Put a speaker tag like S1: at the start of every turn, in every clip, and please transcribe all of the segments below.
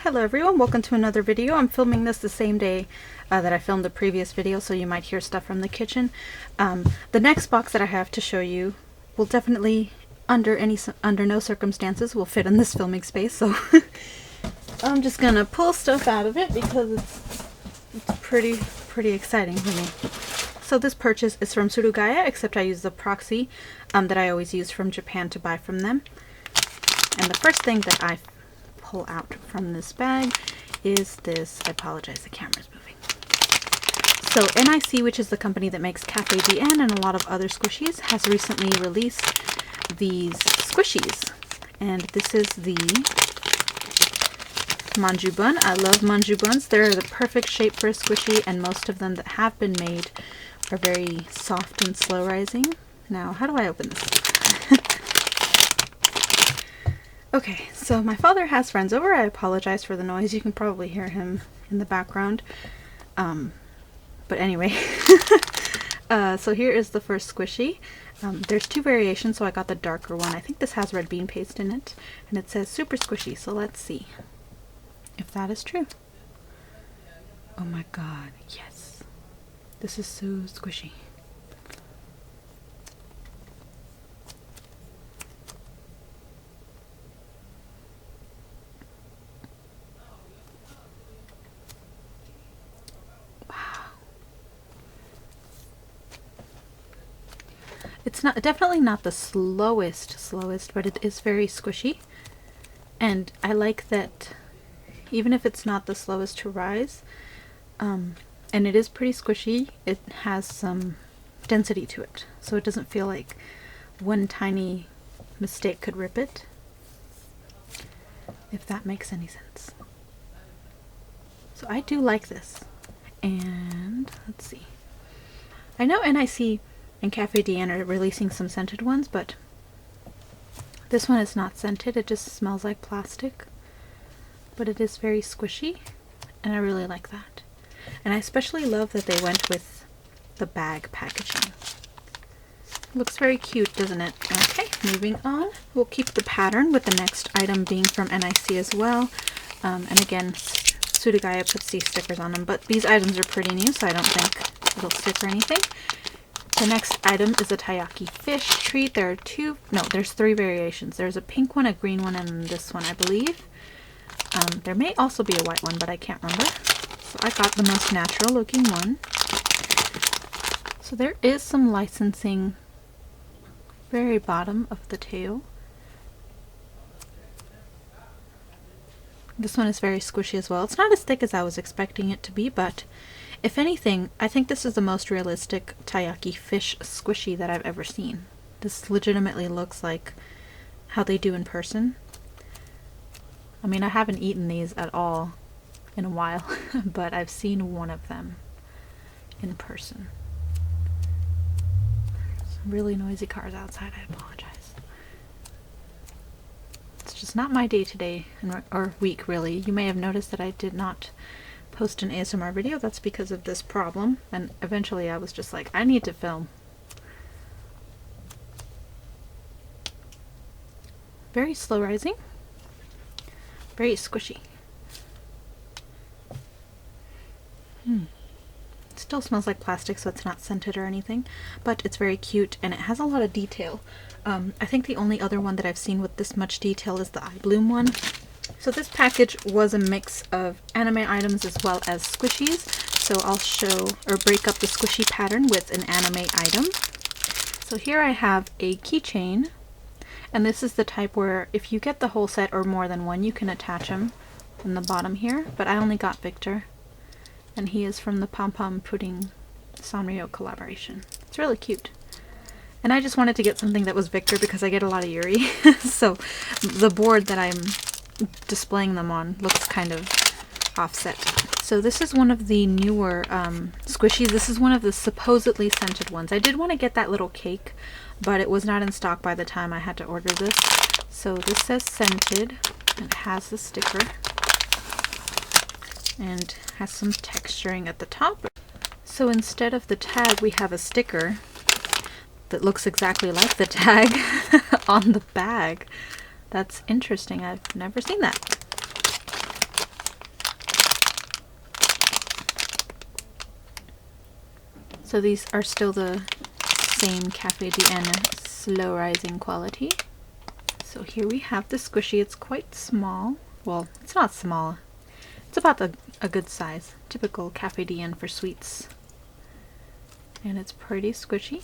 S1: Hello everyone, welcome to another video. I'm filming this the same day that I filmed the previous video, so you might hear stuff from the kitchen. The next box that I have to show you will definitely, under no circumstances, will fit in this filming space, so I'm just gonna pull stuff out of it because it's pretty exciting for me. So this purchase is from Suruga-Ya, except I use the Proxy that I always use from Japan to buy from them. And the first thing that I pull out from this bag is this. I apologize, the camera's moving. So NIC, which is the company that makes Cafe Binan and a lot of other squishies, has recently released these squishies. And this is the Manju Bun. I love Manju Buns. They're the perfect shape for a squishy, and most of them that have been made are very soft and slow rising. Now, how do I open this? Okay, so my father has friends over. I apologize for the noise. You can probably hear him in the background. But anyway, so here is the first squishy. There's two variations, so I got the darker one. I think this has red bean paste in it, and it says super squishy, so let's see if that is true. Oh my god, yes. This is so squishy. It's definitely not the slowest, but it is very squishy. And I like that even if it's not the slowest to rise, and it is pretty squishy, it has some density to it. So it doesn't feel like one tiny mistake could rip it, if that makes any sense. So I do like this. And let's see. I know NIC and Cafe Binan are releasing some scented ones, but this one is not scented. It just smells like plastic. But it is very squishy, and I really like that. And I especially love that they went with the bag packaging. Looks very cute, doesn't it? Okay, moving on. We'll keep the pattern with the next item being from NIC as well. And again, Suruga-Ya puts these stickers on them, but these items are pretty new, so I don't think it'll stick or anything. The next item is a Taiyaki fish treat. There's three variations. There's a pink one, a green one, and this one, I believe. There may also be a white one, but I can't remember. So I got the most natural looking one. So there is some licensing very bottom of the tail. This one is very squishy as well. It's not as thick as I was expecting it to be, but if anything, I think this is the most realistic Taiyaki fish squishy that I've ever seen. This legitimately looks like how they do in person. I mean, I haven't eaten these at all in a while, but I've seen one of them in person. Some really noisy cars outside, I apologize. It's just not my day-to-day or week, really. You may have noticed that I did not post an ASMR video. That's because of this problem, and eventually I was just like, I need to film. Very slow rising, very squishy. It still smells like plastic, so it's not scented or anything, but it's very cute and it has a lot of detail. I think the only other one that I've seen with this much detail is the eye bloom one. So this package was a mix of anime items as well as squishies. So I'll show or break up the squishy pattern with an anime item. So here I have a keychain, and this is the type where if you get the whole set or more than one, you can attach them in the bottom here. But I only got Viktor, and he is from the Pom Pom Pudding Sanrio collaboration. It's really cute. And I just wanted to get something that was Viktor because I get a lot of Yuri. So the board that I'm displaying them on looks kind of offset. So this is one of the newer squishies. This is one of the supposedly scented ones. I did want to get that little cake, but it was not in stock by the time I had to order this. So this says scented, and it has the sticker and has some texturing at the top. So instead of the tag, we have a sticker that looks exactly like the tag on the bag. That's interesting. I've never seen that. So these are still the same Cafe Dien slow rising quality. So here we have the squishy. It's quite small. Well, it's not small. It's about a good size. Typical Cafe Dien for sweets. And it's pretty squishy.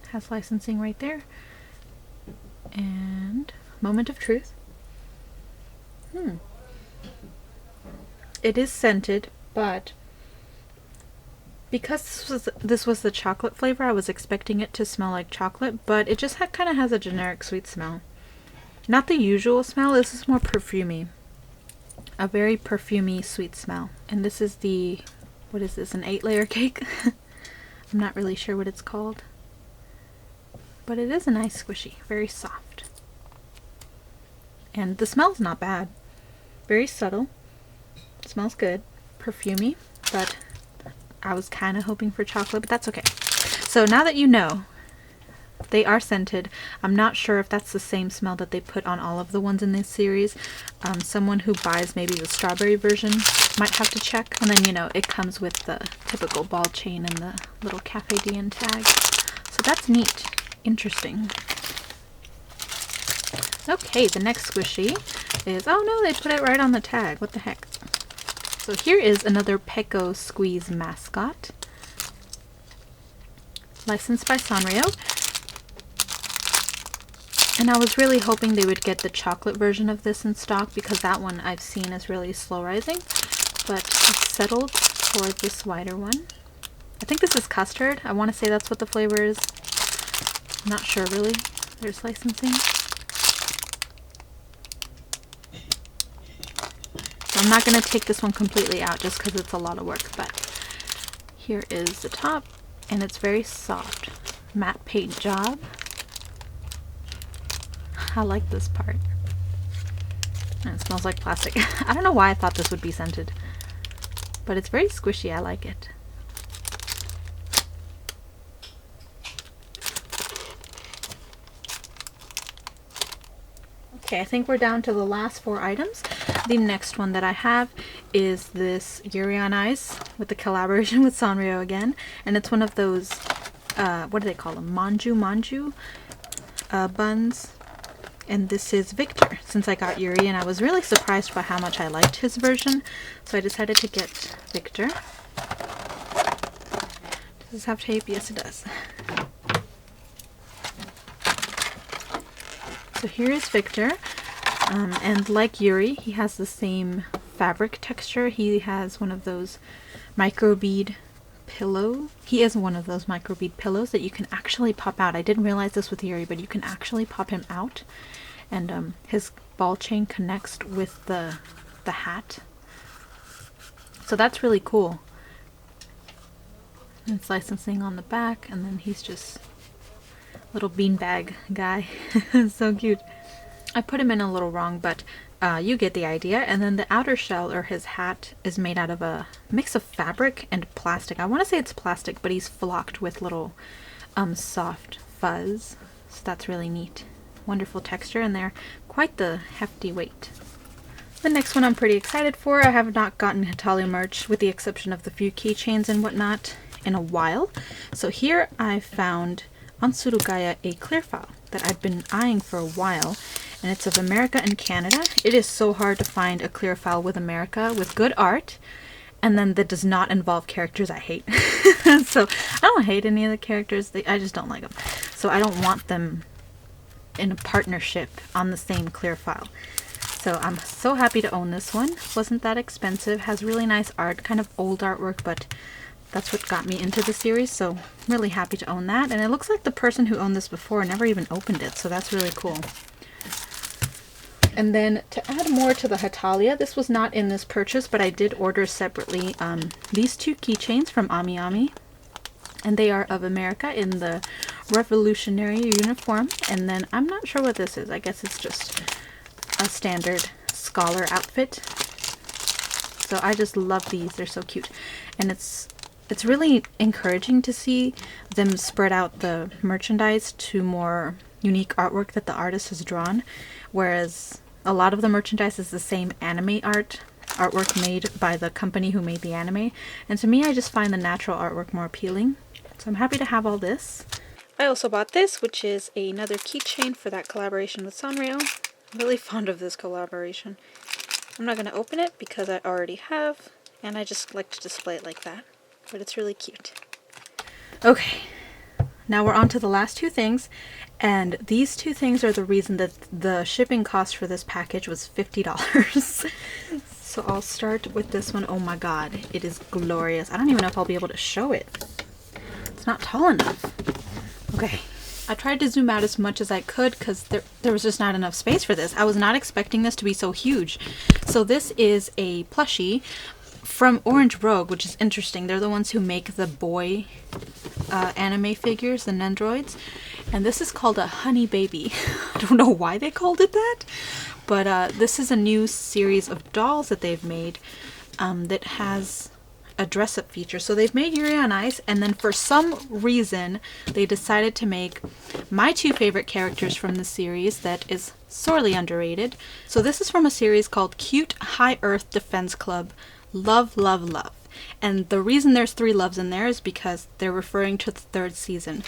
S1: Has licensing right there. And moment of truth. It is scented, but because this was the chocolate flavor, I was expecting it to smell like chocolate, but it just kind of has a generic sweet smell. Not the usual smell. This is more perfumey. A very perfumey sweet smell. And this is the, what is this, an 8-layer cake? I'm not really sure what it's called. But it is a nice squishy, very soft. And the smell's not bad. Very subtle. It smells good. Perfumey, but I was kind of hoping for chocolate, but that's okay. So now that you know, they are scented. I'm not sure if that's the same smell that they put on all of the ones in this series. Someone who buys maybe the strawberry version might have to check. And then, you know, it comes with the typical ball chain and the little Cafe Dien tag. So that's neat. Interesting. Okay, the next squishy is, oh no, they put it right on the tag. What the heck? So here is another Peko Squeeze mascot. Licensed by Sanrio. And I was really hoping they would get the chocolate version of this in stock because that one I've seen is really slow rising. But I've settled for this whiter one. I think this is custard. I want to say that's what the flavor is. I'm not sure really. There's licensing. So I'm not going to take this one completely out just because it's a lot of work. But here is the top. And it's very soft. Matte paint job. I like this part. And it smells like plastic. I don't know why I thought this would be scented. But it's very squishy. I like it. Okay, I think we're down to the last 4 items. The next one that I have is this Yuri on Ice with the collaboration with Sanrio again. And it's one of those, what do they call them? Manju buns. And this is Viktor, since I got Yuri, and I was really surprised by how much I liked his version. So I decided to get Viktor. Does this have tape? Yes, it does. So here is Viktor, and like Yuri, he has the same fabric texture. He has one of those microbead pillow. He is one of those microbead pillows that you can actually pop out. I didn't realize this with Yuri, but you can actually pop him out, and his ball chain connects with the hat. So that's really cool. And it's licensing on the back, and then he's just little beanbag guy. So cute. I put him in a little wrong, but you get the idea. And then the outer shell, or his hat, is made out of a mix of fabric and plastic. I want to say it's plastic, but he's flocked with little soft fuzz. So that's really neat. Wonderful texture, and they're quite the hefty weight. The next one I'm pretty excited for. I have not gotten Hetalia merch, with the exception of the few keychains and whatnot, in a while. So here I found on Suruga-Ya a clear file that I've been eyeing for a while, and it's of America and Canada. It is so hard to find a clear file with America with good art, and then that does not involve characters I hate. So I don't hate any of the characters, I just don't like them. So I don't want them in a partnership on the same clear file. So I'm so happy to own this one. Wasn't that expensive, has really nice art, kind of old artwork, but that's what got me into the series, so I'm really happy to own that. And it looks like the person who owned this before never even opened it, so that's really cool. And then to add more to the Hetalia, this was not in this purchase, but I did order separately these 2 keychains from AmiAmi. And they are of America in the revolutionary uniform. And then I'm not sure what this is. I guess it's just a standard scholar outfit. So I just love these. They're so cute. And it's really encouraging to see them spread out the merchandise to more unique artwork that the artist has drawn. Whereas a lot of the merchandise is the same anime art artwork made by the company who made the anime. And to me, I just find the natural artwork more appealing. So I'm happy to have all this. I also bought this, which is another keychain for that collaboration with Sanrio. I'm really fond of this collaboration. I'm not going to open it because I already have, and I just like to display it like that. But it's really cute. Okay, now we're on to the last two things, and these two things are the reason that the shipping cost for this package was $50. So I'll start with this one. Oh my god, it is glorious. I don't even know if I'll be able to show it. It's not tall enough. Okay, I tried to zoom out as much as I could because there was just not enough space for this. I was not expecting this to be so huge. So this is a plushie from Orange Rogue, which is interesting. They're the ones who make the boy anime figures, the Nendroids. And this is called a Honey Baby. I don't know why they called it that. But this is a new series of dolls that they've made that has a dress-up feature. So they've made Yuri on Ice, and then for some reason they decided to make my two favorite characters from the series that is sorely underrated. So this is from a series called Cute High Earth Defense Club Love, Love, Love. And the reason there's 3 loves in there is because they're referring to the 3rd season,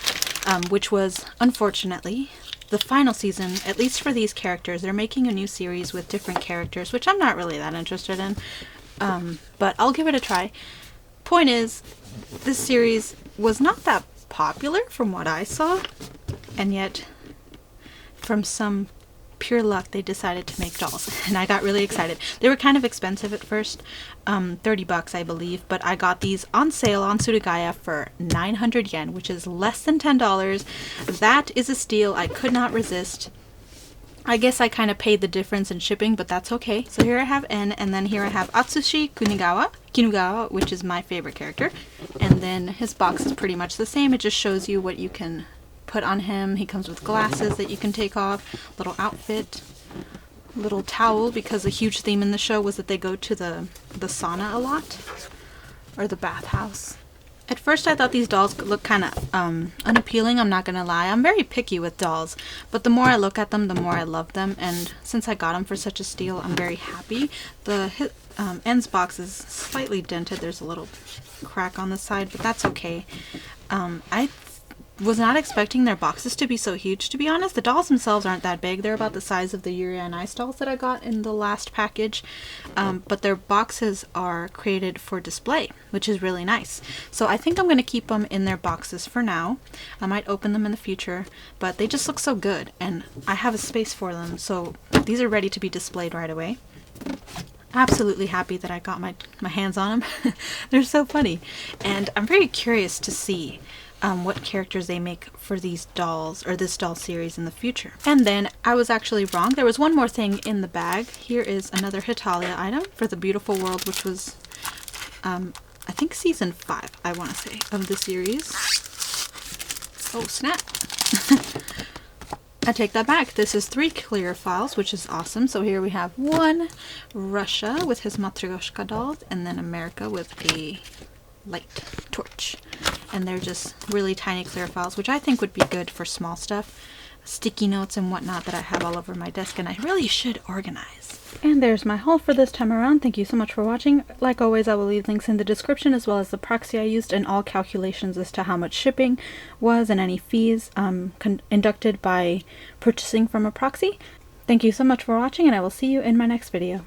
S1: which was, unfortunately, the final season, at least for these characters. They're making a new series with different characters, which I'm not really that interested in. But I'll give it a try. Point is, this series was not that popular from what I saw, and yet from some pure luck they decided to make dolls, and I got really excited. They were kind of expensive at first, $30 I believe, but I got these on sale on Suruga-Ya for 900 yen, which is less than $10. That is a steal. I could not resist. I guess I kind of paid the difference in shipping, but that's okay. So here I have N, and then here I have Atsushi Kinugawa, which is my favorite character. And then his box is pretty much the same. It just shows you what you can put on him. He comes with glasses that you can take off, little outfit, little towel, because a huge theme in the show was that they go to the sauna a lot, or the bathhouse. At first I thought these dolls looked kind of unappealing, I'm not gonna lie. I'm very picky with dolls, but the more I look at them, the more I love them, and since I got them for such a steal, I'm very happy. The ends box is slightly dented. There's a little crack on the side, but that's okay. I was not expecting their boxes to be so huge, to be honest. The dolls themselves aren't that big. They're about the size of the Yuri on Ice dolls that I got in the last package, but their boxes are created for display, which is really nice. So I think I'm going to keep them in their boxes for now. I might open them in the future, but they just look so good, and I have a space for them, so these are ready to be displayed right away. Absolutely happy that I got my hands on them. They're so funny, and I'm very curious to see what characters they make for these dolls, or this doll series in the future. And then I was actually wrong. There was one more thing in the bag. Here is another Hetalia item for the Beautiful World, which was I think season 5, I want to say, of the series. Oh snap. I take that back. This is 3 clear files, which is awesome. So here we have 1 Russia with his Matryoshka dolls, and then America with a light torch. And they're just really tiny clear files, which I think would be good for small stuff, sticky notes and whatnot that I have all over my desk, and I really should organize. And there's my haul for this time around. Thank you so much for watching. Like always, I will leave links in the description, as well as the proxy I used and all calculations as to how much shipping was and any fees inducted by purchasing from a proxy. Thank you so much for watching, and I will see you in my next video.